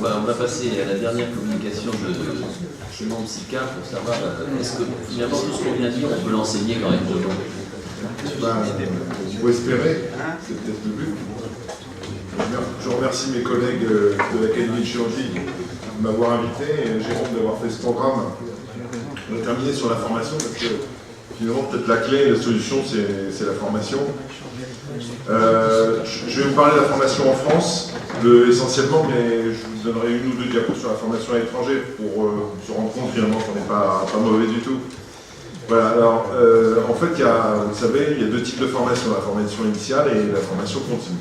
On va passer à la dernière communication de Simon Psyka pour savoir est-ce que finalement tout ce qu'on vient de dire, on peut l'enseigner correctement. Il faut espérer, c'est peut-être le but. Je remercie mes collègues de l'Académie de chirurgie de m'avoir invité et Jérôme d'avoir fait ce programme. On va terminer sur la formation parce que finalement peut-être la clé, la solution c'est la formation. Je vais vous parler de la formation en France essentiellement, mais je vous donnerai une ou deux diapos sur la formation à l'étranger pour se rendre compte finalement qu'on n'est pas mauvais du tout. Voilà, alors en fait, vous savez, il y a deux types de formation, la formation initiale et la formation continue.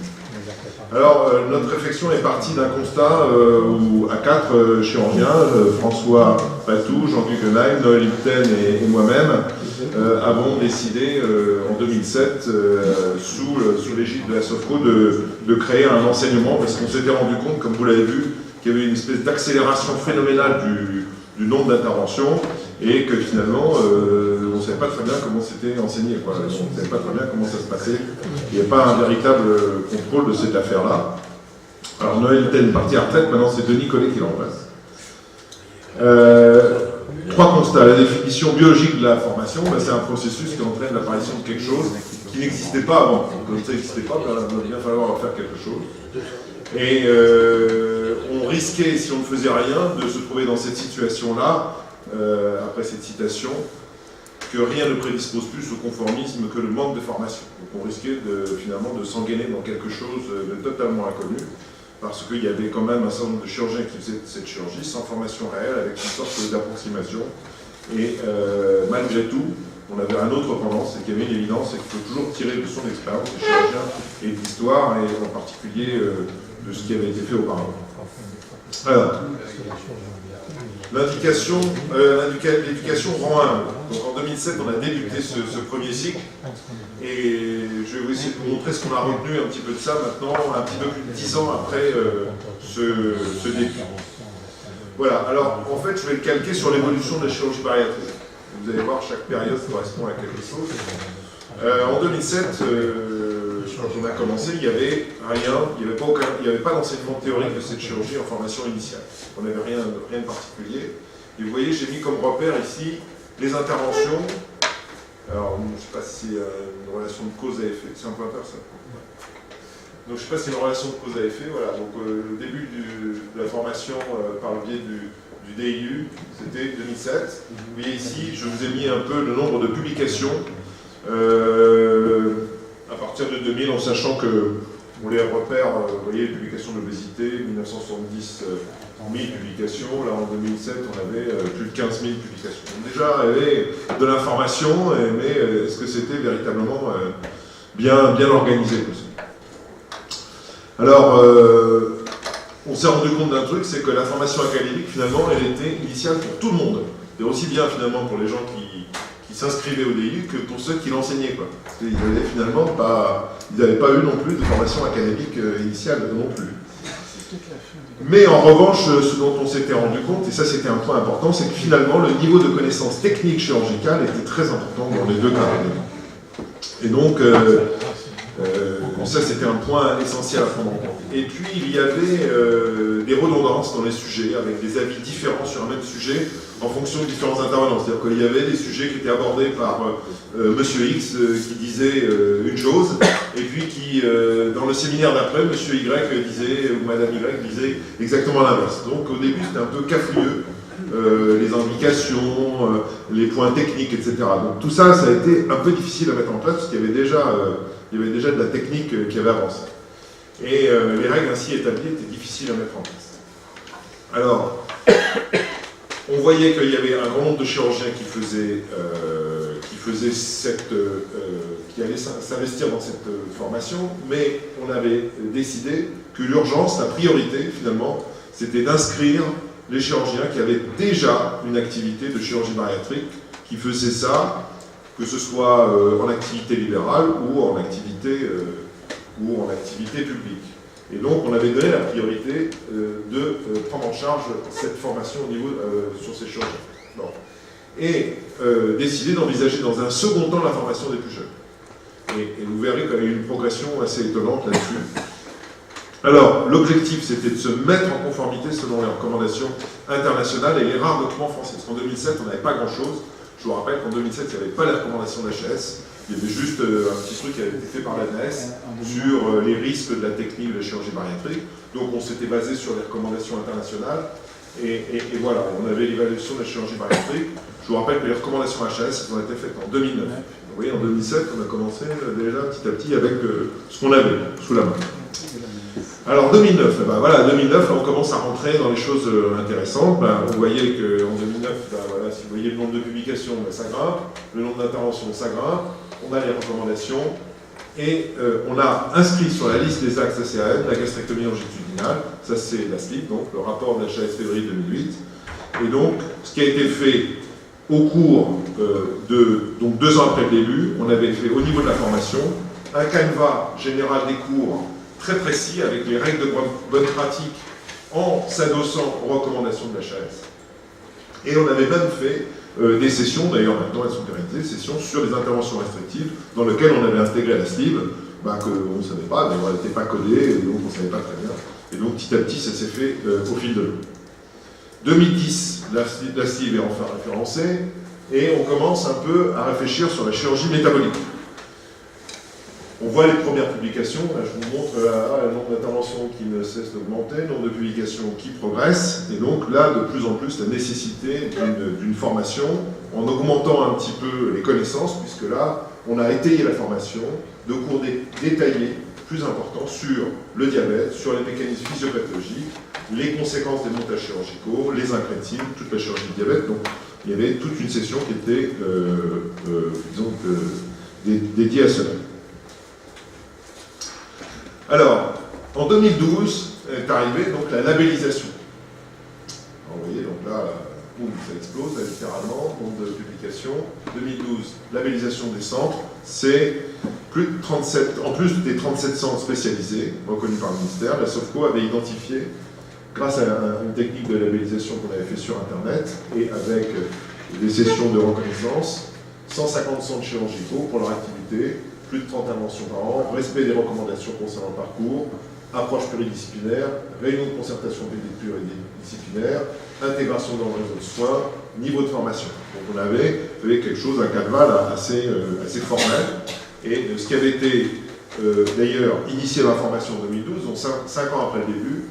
Alors, notre réflexion est partie d'un constat où, à quatre chirurgiens, François Patou, Jean Guggenheim, Noël Lipten et moi-même, avons décidé en 2007, sous l'égide de la SOFCO, de créer un enseignement, parce qu'on s'était rendu compte, comme vous l'avez vu, qu'il y avait une espèce d'accélération phénoménale du nombre d'interventions, et que finalement, on ne savait pas très bien comment c'était enseigné, quoi. On ne savait pas très bien comment ça se passait. Il n'y a pas un véritable contrôle de cette affaire-là. Alors Noël était parti à retraite, maintenant c'est Denis Collet qui le remplace. Trois constats. La définition biologique de la formation, c'est un processus qui entraîne l'apparition de quelque chose qui n'existait pas avant. Comme ça n'existait pas, il va bien falloir faire quelque chose. Et on risquait, si on ne faisait rien, de se trouver dans cette situation-là, après cette citation, que rien ne prédispose plus au conformisme que le manque de formation. Donc on risquait finalement de s'engainer dans quelque chose de totalement inconnu, parce qu'il y avait quand même un certain nombre de chirurgiens qui faisaient cette chirurgie sans formation réelle, avec une sorte d'approximation. Et malgré tout, on avait un autre pendant, c'est qu'il y avait une évidence, c'est qu'il faut toujours tirer de son expérience des chirurgiens et de l'histoire, et en particulier de ce qui avait été fait auparavant. Alors, l'éducation rend humble. Donc en 2007, on a débuté ce premier cycle, et je vais vous essayer de vous montrer ce qu'on a retenu un petit peu de ça maintenant, un petit peu plus de 10 ans après ce début. Voilà, alors en fait, je vais le calquer sur l'évolution de la chirurgie bariatrique. Vous allez voir, chaque période correspond à quelque chose. En 2007, quand on a commencé, il n'y avait rien, il n'y avait pas d'enseignement théorique de cette chirurgie en formation initiale. On n'avait rien de particulier. Et vous voyez, j'ai mis comme repère ici les interventions. Alors, je ne sais pas si c'est une relation de cause à effet. C'est un pointeur, ça. Donc, je ne sais pas si c'est une relation de cause à effet. Voilà. Donc, le début de la formation par le biais du DIU, c'était 2007. Vous voyez ici, je vous ai mis un peu le nombre de publications à partir de 2000, en sachant que on les repère, vous voyez, les publications d'obésité, 1970, 1000 publications, là en 2007, on avait plus de 15 000 publications. Donc déjà, il y avait de l'information, mais est-ce que c'était véritablement bien organisé tout ça? Alors, on s'est rendu compte d'un truc, c'est que la formation académique, finalement, elle était initiale pour tout le monde. Et aussi bien, finalement, pour les gens qui s'inscrivaient au DIU que pour ceux qui l'enseignaient, quoi. Parce qu'ils n'avaient finalement pas, ils n'avaient pas eu non plus de formation académique initiale non plus. Mais en revanche, ce dont on s'était rendu compte, et ça c'était un point important, c'est que finalement le niveau de connaissance technique chirurgicale était très important dans les deux cas. Et donc, ça c'était un point essentiel à prendre en compte. Et puis il y avait des redondances dans les sujets, avec des avis différents sur un même sujet, en fonction de différents intervenants. C'est-à-dire qu'il y avait des sujets qui étaient abordés par Monsieur X qui disait une chose, et puis qui, dans le séminaire d'après, Monsieur Y disait, ou Madame Y disait exactement l'inverse. Donc au début c'était un peu cafouilleux, les indications, les points techniques, etc. Donc tout ça, ça a été un peu difficile à mettre en place, parce qu'il y avait déjà de la technique qui avait avancé. Et les règles ainsi établies étaient difficiles à mettre en place. Alors, on voyait qu'il y avait un grand nombre de chirurgiens qui allaient s'investir dans cette formation, mais on avait décidé que l'urgence, la priorité finalement, c'était d'inscrire les chirurgiens qui avaient déjà une activité de chirurgie bariatrique, qui faisaient ça, que ce soit en activité libérale ou en activité publique. Et donc, on avait donné la priorité de prendre en charge cette formation au niveau, sur ces chirurgiens. Bon. Et décider d'envisager dans un second temps la formation des plus jeunes. Et vous verrez qu'il y a eu une progression assez étonnante là-dessus. Alors, l'objectif, c'était de se mettre en conformité conformité selon les recommandations internationales et les rares documents français. Parce qu'en 2007, on n'avait pas grand-chose. Je vous rappelle qu'en 2007, il n'y avait pas les recommandations d'HAS. Il y avait juste un petit truc qui avait été fait par l'ANS sur les risques de la technique de la chirurgie bariatrique. Donc on s'était basé sur les recommandations internationales. Et voilà, on avait l'évaluation de la chirurgie bariatrique. Je vous rappelle que les recommandations HAS ont été faites en 2009. Vous voyez, en 2007, on a commencé déjà petit à petit avec ce qu'on avait sous la main. Alors 2009, ben voilà, 2009, là, on commence à rentrer dans les choses intéressantes. Ben, vous voyez qu'en 2009, ben, voilà, si vous voyez le nombre de publications, ben, ça grimpe, le nombre d'interventions, ça grimpe, on a les recommandations, et on a inscrit sur la liste des axes ACAN la gastrectomie longitudinale, ça c'est la SLIP, donc le rapport de la HAS février 2008, et donc ce qui a été fait au cours donc 2 ans après le début, on avait fait au niveau de la formation un canevas général des cours très précis avec les règles de bonne pratique en s'adossant aux recommandations de la HAS. Et on avait même fait des sessions, d'ailleurs maintenant elles sont pérennisées, sessions sur les interventions restrictives dans lesquelles on avait intégré la SLIB, qu'on ne savait pas, d'ailleurs elle n'était pas codée, et donc on ne savait pas très bien. Et donc petit à petit ça s'est fait au fil de l'eau. 2010, la SLIB est enfin référencée, et on commence un peu à réfléchir sur la chirurgie métabolique. On voit les premières publications, là, je vous montre le nombre d'interventions qui ne cesse d'augmenter, le nombre de publications qui progresse, et donc là, de plus en plus, la nécessité d'une formation, en augmentant un petit peu les connaissances, puisque là, on a étayé la formation, de cours détaillés, plus importants, sur le diabète, sur les mécanismes physiopathologiques, les conséquences des montages chirurgicaux, les incrétines, toute la chirurgie du diabète, donc il y avait toute une session qui était, disons, dédiée à cela. Alors, en 2012 est arrivée donc la labellisation. Alors, vous voyez, donc là, boum, ça explose, là, littéralement, nombre de publications. 2012, labellisation des centres, c'est plus de 37, en plus des 37 centres spécialisés, reconnus par le ministère, la SOFCO avait identifié, grâce à une technique de labellisation qu'on avait fait sur Internet, et avec des sessions de reconnaissance, 150 centres chirurgicaux pour leur activité, plus de 30 interventions par an, respect des recommandations concernant le parcours, approche pluridisciplinaire, réunion de concertation pluridisciplinaire, intégration dans le réseau de soins, niveau de formation. Donc on avait fait quelque chose, un canevas là, assez formel, et ce qui avait été d'ailleurs initié dans la formation en 2012, donc 5 ans après le début,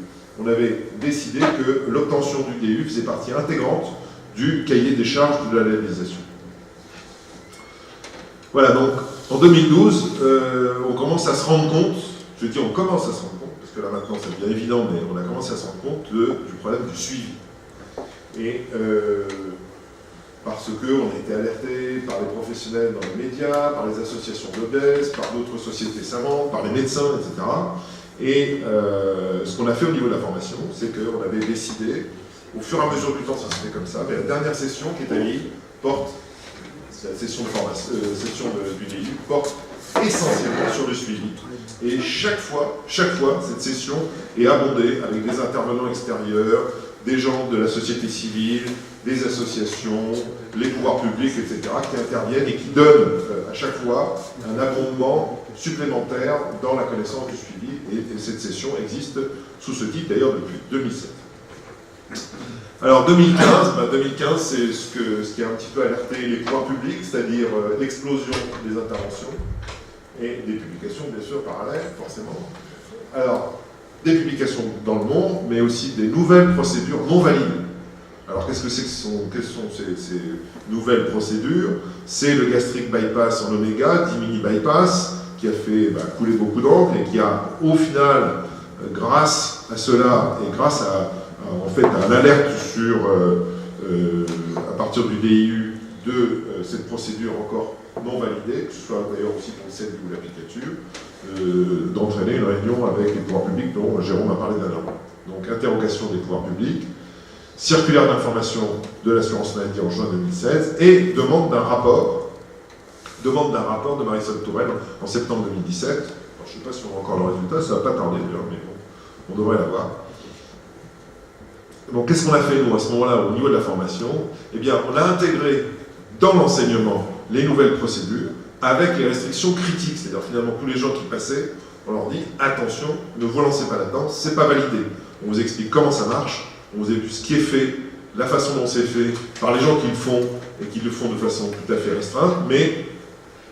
on avait décidé que l'obtention du DU faisait partie intégrante du cahier des charges de la labellisation. Voilà, donc en 2012, on commence à se rendre compte, je dis on commence à se rendre compte, parce que là maintenant ça devient évident, mais on a commencé à se rendre compte du problème du suivi. Et parce qu'on a été alerté par les professionnels dans les médias, par les associations d'obèses, par d'autres sociétés savantes, par les médecins, etc. Et ce qu'on a fait au niveau de la formation, c'est qu'on avait décidé, au fur et à mesure du temps, ça se fait comme ça, mais la dernière session qui est à Lille porte, la session de formation, du DU, porte essentiellement sur le suivi. Et chaque fois, cette session est abondée avec des intervenants extérieurs, des gens de la société civile, des associations, les pouvoirs publics, etc., qui interviennent et qui donnent à chaque fois un abondement supplémentaire dans la connaissance du suivi. Et cette session existe sous ce titre d'ailleurs depuis 2007. Alors 2015, c'est ce qui a un petit peu alerté les pouvoirs publics, c'est-à-dire l'explosion des interventions et des publications, bien sûr, parallèles, forcément. Alors, des publications dans le monde, mais aussi des nouvelles procédures non validées. Alors, quelles sont ces nouvelles procédures? C'est le gastric bypass en oméga, 10 mini bypass, qui a fait couler beaucoup d'encre et qui a, au final, grâce à cela et grâce à un alerte sur, à partir du DIU, de cette procédure encore non validée, que ce soit d'ailleurs aussi pour le CED ou l'applicature, d'entraîner une réunion avec les pouvoirs publics dont Jérôme a parlé d'abord. Donc, interrogation des pouvoirs publics, circulaire d'information de l'assurance maladie en juin 2016 et demande d'un rapport de Marisol Touraine en septembre 2017. Alors, je ne sais pas si on a encore le résultat, ça ne va pas tarder d'ailleurs, mais bon, on devrait l'avoir. Donc, qu'est-ce qu'on a fait, nous, à ce moment-là, au niveau de la formation? Eh bien, on a intégré dans l'enseignement les nouvelles procédures avec les restrictions critiques. C'est-à-dire, finalement, tous les gens qui passaient, on leur dit, attention, ne vous lancez pas là-dedans, c'est pas validé. on vous explique comment ça marche, on vous explique ce qui est fait, la façon dont c'est fait, par les gens qui le font, et qui le font de façon tout à fait restreinte, mais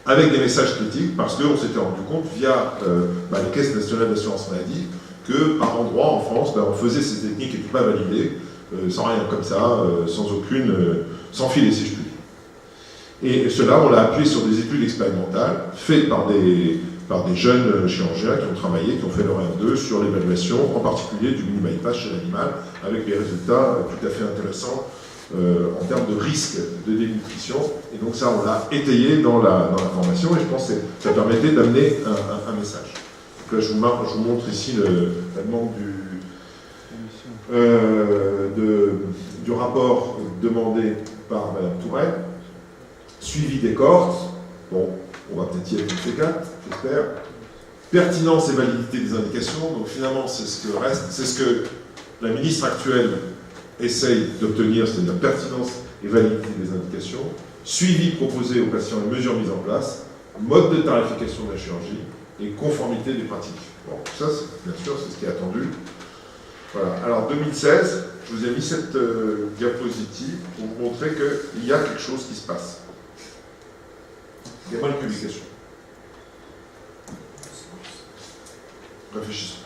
avec des messages critiques, parce qu'on s'était rendu compte, via les caisses nationales d'assurance maladie, que par endroits en France, on faisait ces techniques qui n'étaient pas validées, sans rien comme ça, sans filer si je puis dire. Et cela, on l'a appuyé sur des études expérimentales faites par des jeunes chirurgiens qui ont travaillé, qui ont fait leur R2 sur l'évaluation, en particulier du mini-bypass chez l'animal, avec des résultats tout à fait intéressants en termes de risque de dénutrition. Et donc ça, on l'a étayé dans la formation, et je pense que ça permettait d'amener un message. Donc là, je vous montre ici la demande du rapport demandé par Mme Touraine. Suivi des cohortes, bon, on va peut-être y être ces quatre, j'espère. Pertinence et validité des indications, donc finalement c'est ce que la ministre actuelle essaye d'obtenir, c'est-à-dire pertinence et validité des indications, suivi proposé aux patients et mesures mises en place, mode de tarification de la chirurgie et conformité des pratiques. Bon, ça, bien sûr, c'est ce qui est attendu. Voilà. Alors 2016, je vous ai mis cette diapositive pour vous montrer qu'il y a quelque chose qui se passe. Il y a moins de publications. Réfléchissons.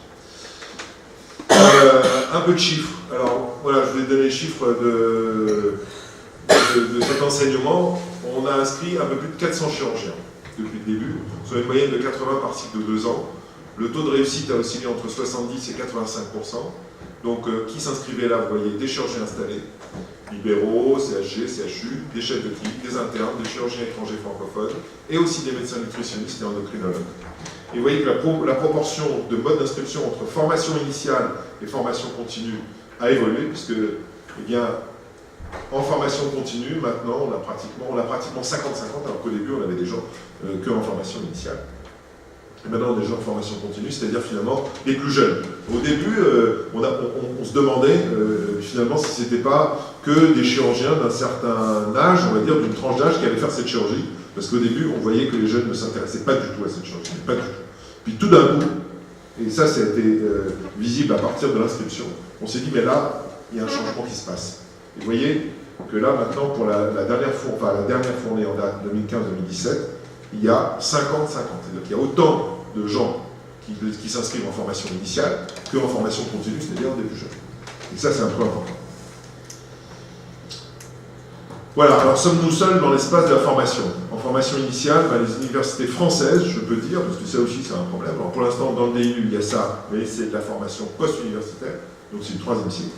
Un peu de chiffres. Alors, voilà, je vous ai donné les chiffres de cet enseignement. On a inscrit un peu plus de 400 chirurgiens depuis le début, sur une moyenne de 80 par cycle de 2 ans. Le taux de réussite a oscillé entre 70 et 85%. Donc, qui s'inscrivait là? Vous voyez, des chirurgiens installés, libéraux, CHG, CHU, des chefs de clinique, des internes, des chirurgiens étrangers francophones, et aussi des médecins nutritionnistes et endocrinologues. Et vous voyez que la proportion de mode d'inscription entre formation initiale et formation continue a évolué, puisque, eh bien, en formation continue, maintenant, on a pratiquement 50-50, alors qu'au début, on avait des gens que en formation initiale. Et maintenant, on a des gens en formation continue, c'est-à-dire finalement les plus jeunes. Au début, on se demandait finalement si ce n'était pas que des chirurgiens d'un certain âge, on va dire d'une tranche d'âge, qui allaient faire cette chirurgie. Parce qu'au début, on voyait que les jeunes ne s'intéressaient pas du tout à cette chirurgie, pas du tout. Puis tout d'un coup, et ça a été visible à partir de l'inscription, on s'est dit, mais là, il y a un changement qui se passe. Et vous voyez que là, maintenant, pour la dernière fournée en date 2015-2017, il y a 50-50. C'est-à-dire qu'il y a autant de gens qui s'inscrivent en formation initiale qu'en formation continue, c'est-à-dire des plus jeunes. Et ça, c'est un point important. Voilà, alors sommes-nous seuls dans l'espace de la formation? En formation initiale, les universités françaises, je peux dire, parce que ça aussi c'est un problème. Alors pour l'instant, dans le DIU, il y a ça, mais c'est de la formation post-universitaire, donc c'est le 3e cycle.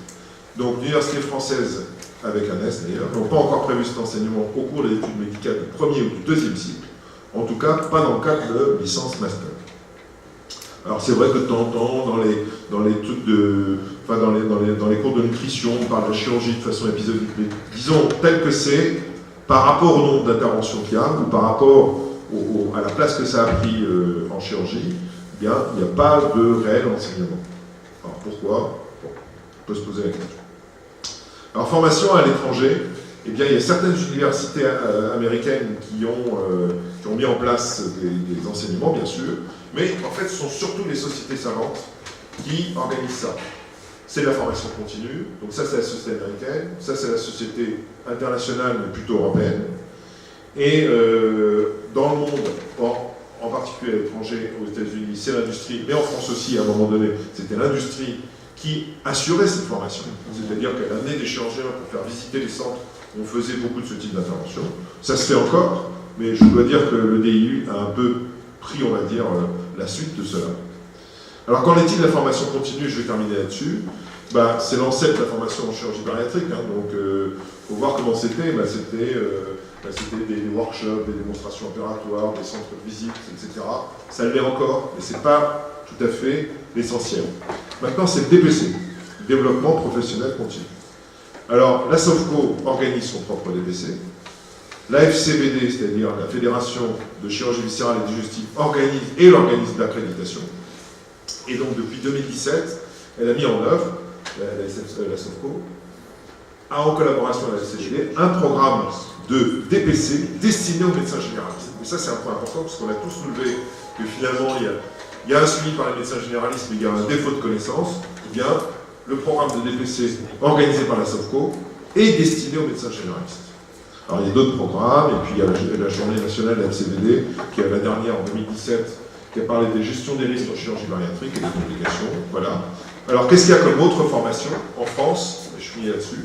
Donc l'université française, avec un S d'ailleurs, n'ont pas encore prévu cet enseignement au cours des études médicales du 1er ou du 2e cycle, en tout cas pas dans le cadre de licence-master. Alors c'est vrai que de temps en temps, dans les cours de nutrition, on parle de la chirurgie de façon épisodique, mais disons tel que c'est, par rapport au nombre d'interventions qu'il y a, ou par rapport à la place que ça a pris en chirurgie, eh bien, il n'y a pas de réel enseignement. Alors pourquoi? Bon, on peut se poser la question. Alors formation à l'étranger, eh bien, il y a certaines universités américaines qui ont mis en place des enseignements, bien sûr, mais en fait, ce sont surtout les sociétés savantes qui organisent ça. C'est la formation continue, donc ça c'est la société américaine, ça c'est la société internationale, mais plutôt européenne. Et dans le monde, en particulier à l'étranger, aux États-Unis, c'est l'industrie, mais en France aussi, à un moment donné, c'était l'industrie qui assurait cette formation. C'est-à-dire qu'elle amenait des chirurgiens pour faire visiter les centres où on faisait beaucoup de ce type d'intervention. Ça se fait encore, mais je dois dire que le DIU a un peu pris, on va dire, la suite de cela. Alors, qu'en est-il de la formation continue? Je vais terminer là-dessus. C'est l'ancêtre de la formation en chirurgie bariatrique, hein, donc il faut voir comment c'était. C'était des workshops, des démonstrations opératoires, des centres de visite, etc. Ça l'est encore, mais ce n'est pas tout à fait l'essentiel. Maintenant, c'est le DPC, développement professionnel continu. Alors, la SOFCO organise son propre DPC. La FCBD, c'est-à-dire la Fédération de chirurgie viscérale et digestive, organise et l'organisme d'accréditation. Et donc, depuis 2017, elle a mis en œuvre, la SOFCO, en collaboration avec la FCBD, un programme de DPC destiné aux médecins généralistes. Et ça, c'est un point important, parce qu'on a tous soulevé que finalement, il y a un suivi par les médecins généralistes, mais il y a un défaut de connaissance. Eh bien, le programme de DPC organisé par la SOFCO est destiné aux médecins généralistes. Alors il y a d'autres programmes, et puis il y a la journée nationale de la FCVD, qui est la dernière en 2017, qui a parlé des gestions des risques en chirurgie bariatrique et des complications. Voilà. Alors qu'est-ce qu'il y a comme autre formation en France? Je finis là-dessus.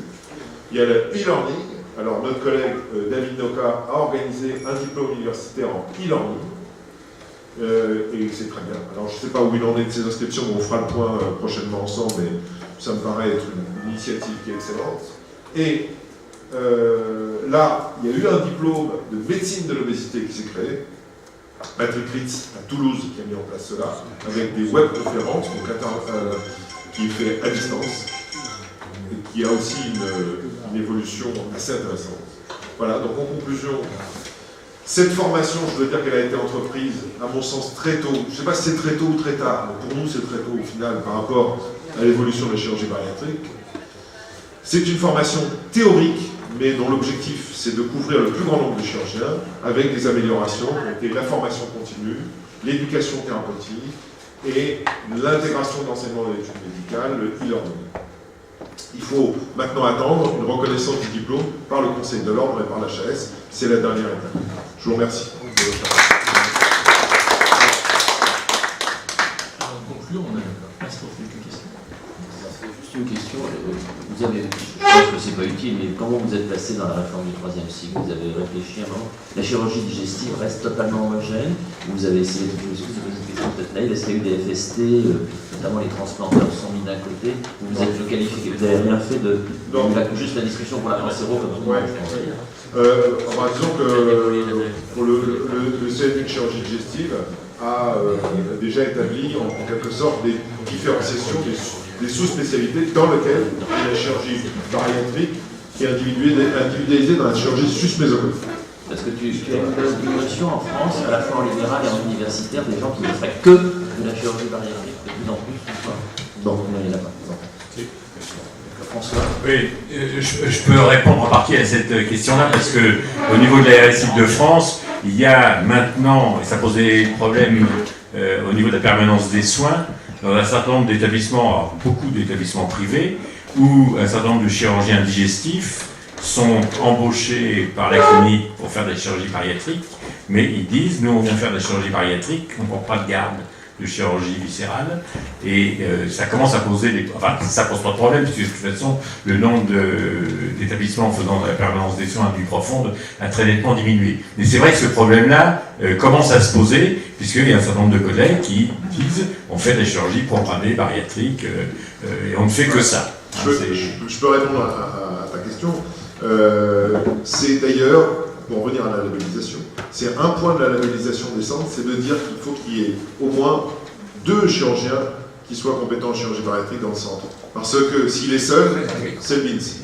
Il y a le e-learning. Alors notre collègue David Noka a organisé un diplôme universitaire en e-learning. Et c'est très bien. Alors je ne sais pas où il en est de ces inscriptions, mais on fera le point prochainement ensemble, mais ça me paraît être une initiative qui est excellente. Et là, il y a eu un diplôme de médecine de l'obésité qui s'est créé. Patrick Ritz à Toulouse qui a mis en place cela, avec des webconférences, qui est fait à distance, et qui a aussi une évolution assez intéressante. Voilà, donc en conclusion, cette formation, je veux dire qu'elle a été entreprise, à mon sens, très tôt. Je ne sais pas si c'est très tôt ou très tard, mais pour nous c'est très tôt au final par rapport à l'évolution de la chirurgie bariatrique. C'est une formation théorique, mais dont l'objectif c'est de couvrir le plus grand nombre de chirurgiens avec des améliorations, donc la formation continue, l'éducation thérapeutique et l'intégration de l'enseignement de l'étude médicale, le e-learning. Il faut maintenant attendre une reconnaissance du diplôme par le Conseil de l'Ordre et par l'HAS. C'est la dernière étape. Je vous remercie. En conclusion, on a quelques questions. Juste une question. Vous avez, je pense que c'est pas utile, mais comment vous êtes passé dans la réforme du 3e cycle? Vous avez réfléchi à un moment. La chirurgie digestive reste totalement homogène. Vous avez essayé de poser une question peut-être naïve. Est-ce qu'il y a eu des FST, notamment les transplanteurs sont mis d'un côté? Vous êtes le qualifié. Vous n'avez rien fait de juste la discussion pour la zéro comme tout le monde, je pense. Disons que pour le CNU de chirurgie digestive a déjà établi en quelque sorte des différenciations des sous-spécialités dans lesquelles il y a la chirurgie bariatrique qui est individualisée dans la chirurgie sus-mésocolique. Parce que tu as une notion en France, à la fois en libéral et en universitaire, des gens qui ne feraient que de la chirurgie bariatrique, de plus en plus, ou pas? Non, il n'y en a pas. François? Oui, je peux répondre en partie à cette question-là, parce que au niveau de la RSI de France, il y a maintenant, et ça pose des problèmes au niveau de la permanence des soins, dans un certain nombre d'établissements, beaucoup d'établissements privés, où un certain nombre de chirurgiens digestifs sont embauchés par la clinique pour faire de la chirurgie bariatrique, mais ils disent, nous on vient faire de la chirurgie bariatrique, on ne prend pas de garde de chirurgie viscérale, et ça commence à poser des... Enfin, ça pose pas de problème, puisque de toute façon, le nombre d'établissements faisant de la permanence des soins du profond a très nettement diminué. Mais c'est vrai que ce problème-là commence à se poser, puisqu'il y a un certain nombre de collègues qui disent on fait de la chirurgie programmée, bariatrique, et on ne fait que ça. Je peux répondre à ta question. C'est d'ailleurs, pour revenir à la labellisation, c'est un point de la labellisation des centres, c'est de dire qu'il faut qu'il y ait au moins 2 chirurgiens qui soient compétents en chirurgie bariatrique dans le centre. Parce que s'il est seul, c'est le BINS.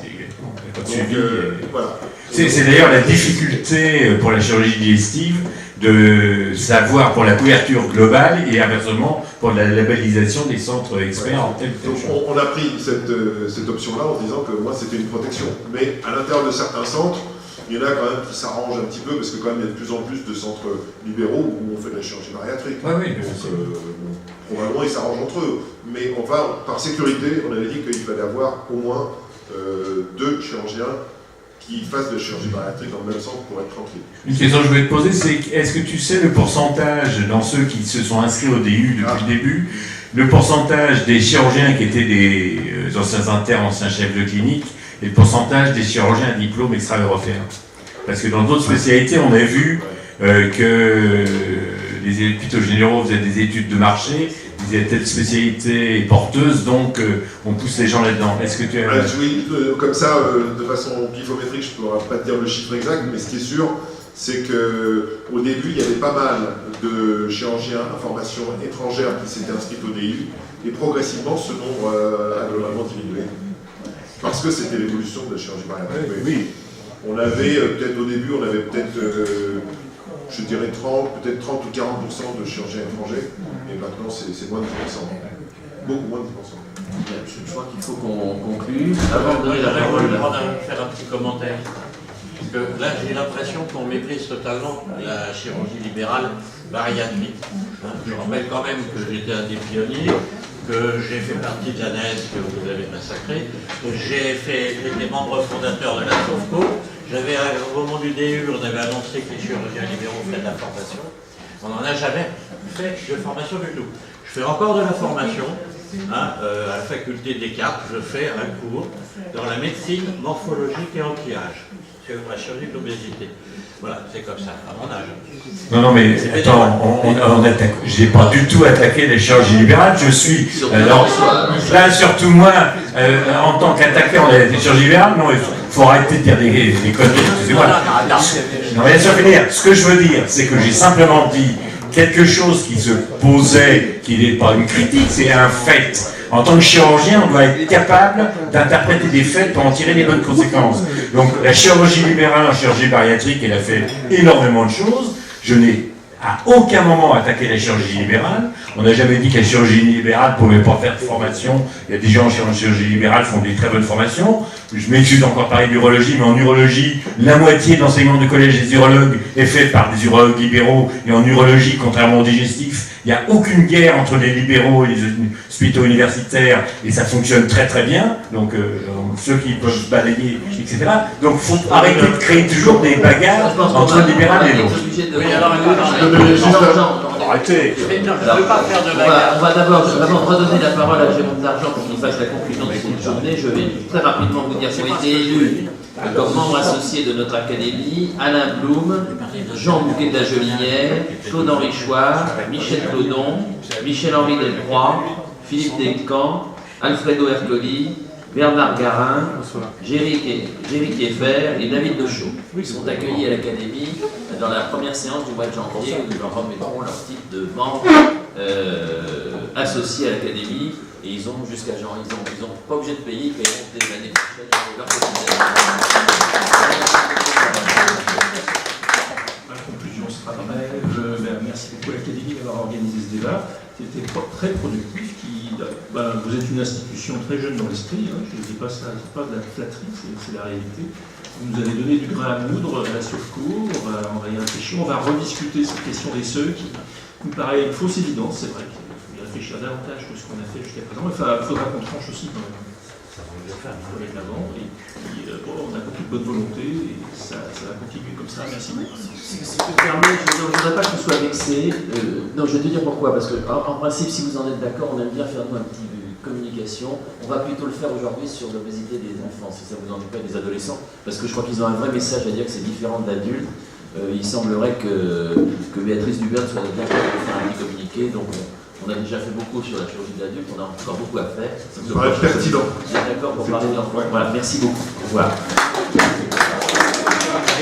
Voilà. C'est d'ailleurs la difficulté pour la chirurgie digestive de savoir pour la couverture globale et inversement pour la labellisation des centres experts en telle chose. On a pris cette option-là en disant que moi c'était une protection. Mais à l'intérieur de certains centres, il y en a quand même qui s'arrangent un petit peu parce que quand même il y a de plus en plus de centres libéraux où on fait de la chirurgie bariatrique. Ah oui, donc probablement ils s'arrangent entre eux. Mais enfin, par sécurité, on avait dit qu'il fallait avoir au moins 2 chirurgiens qui fassent de la chirurgie bariatrique dans le même centre pour être tranquille. Une question que je voulais te poser, c'est est-ce que tu sais le pourcentage dans ceux qui se sont inscrits au DU depuis le début, le pourcentage des chirurgiens qui étaient des anciens internes, anciens chefs de clinique, et le pourcentage des chirurgiens à diplôme extra-européen? Parce que dans d'autres spécialités, on a vu que les hôpitaux généraux faisaient des études de marché, ils avaient telle spécialité porteuse, donc on pousse les gens là-dedans. Est-ce que tu as... Oui, comme ça, de façon pifométrique, je ne pourrais pas te dire le chiffre exact, mais ce qui est sûr, c'est qu'au début, il y avait pas mal de chirurgiens à formation étrangère qui s'étaient inscrits au DU, et progressivement, ce nombre a globalement diminué. Parce que c'était l'évolution de la chirurgie bariatrique. Oui. On avait peut-être au début, on avait peut-être, je dirais 30 ou 40% de chirurgiens étrangers, et maintenant c'est moins de 10%. Beaucoup moins de 10%. Je crois qu'il faut qu'on conclue. Avant de donner la parole, faire un petit commentaire. Parce que là, j'ai l'impression qu'on méprise totalement la chirurgie libérale bariatrique. Je rappelle quand même que j'étais un des pionniers, que j'ai fait partie de l'ANES que vous avez massacré. J'étais membre fondateur de la SOFCO. Au moment du DU, on avait annoncé que les chirurgiens libéraux feraient de la formation. On n'en a jamais fait de formation du tout. Je fais encore de la formation. À la faculté de Descartes, je fais un cours dans la médecine morphologique et anti-âge. C'est la chirurgie de l'obésité. Voilà, c'est comme ça, à mon âge. Non, mais attends, je n'ai pas du tout attaqué les chirurgies libérales. Je suis, là, surtout moi, en tant qu'attaquant des chirurgies libérales, non, il faut arrêter de dire des conneries. Excusez-moi. Non, mais laisse-moi finir. Ce que je veux dire, c'est que j'ai simplement dit quelque chose qui se posait, qui n'est pas une critique, c'est un fait. En tant que chirurgien, on doit être capable d'interpréter des faits pour en tirer les bonnes conséquences. Donc la chirurgie libérale, la chirurgie bariatrique, elle a fait énormément de choses. Je n'ai à aucun moment attaqué la chirurgie libérale. On n'a jamais dit que la chirurgie libérale ne pouvait pas faire de formation. Il y a des gens en chirurgie libérale qui font des très bonnes formations. Je m'excuse encore parler d'urologie, mais en urologie, la moitié de l'enseignement du collège des urologues est fait par des urologues libéraux. Et en urologie, contrairement au digestif, il n'y a aucune guerre entre les libéraux et les hôpitaux universitaires, et ça fonctionne très très bien. Donc ceux qui peuvent se balayer, etc. Donc il faut arrêter de créer toujours des bagarres entre le libéral et l'autre. Oui, alors, Arrêtez. je ne veux pas faire de bagarre. On va d'abord redonner la parole à Jérôme Dargent pour qu'il fasse la conclusion de cette journée. Je vais très rapidement vous dire qui ont été élus comme membre associé de notre académie: Alain Blum, Jean Bouquet de la Gelinière, Claude-Henri Chouard, Michel Clodon, Michel-Henri Delcroix, Philippe Descamps, Alfredo Ercoli, Bernard Garin, Géry Kieffer et David Dechaud. Ils sont accueillis à l'académie dans la première séance du mois de janvier où nous leur remettrons leur titre de membre associé à l'académie, et ils ont jusqu'à genre, ils ont pas obligé de payer, ils paieront dès l'année prochaine leur cotisation. La conclusion sera brève. Merci beaucoup à l'Académie d'avoir organisé ce débat. C'était très productif. Vous êtes une institution très jeune dans l'esprit. Je ne dis pas ça, c'est pas de la flatterie, c'est la réalité. Vous nous avez donné du grain à moudre à la SOFCO. On va y réfléchir. On va rediscuter cette question des seuils qui nous paraît une fausse évidence. C'est vrai qu'il faut y réfléchir davantage que ce qu'on a fait jusqu'à présent. Il faudra qu'on tranche aussi dans avec l'avant, et puis on a beaucoup de bonne volonté et ça va continuer comme ça. Merci beaucoup. Si tu me permets, je ne voudrais pas que tu sois vexé. Non, je vais te dire pourquoi. Parce que, en principe, si vous en êtes d'accord, on aime bien faire nous un petit communication. On va plutôt le faire aujourd'hui sur l'obésité des enfants, si ça vous ennuie pas, des adolescents, parce que je crois qu'ils ont un vrai message à dire que c'est différent d'adultes. Il semblerait que Béatrice Duberne soit bien capable de faire un petit communiqué. Donc, on a déjà fait beaucoup sur la chirurgie d'adulte, on a encore beaucoup à faire. Ça me paraît pertinent. Vous êtes d'accord pour parler d'enfants? Voilà, merci beaucoup. Au revoir.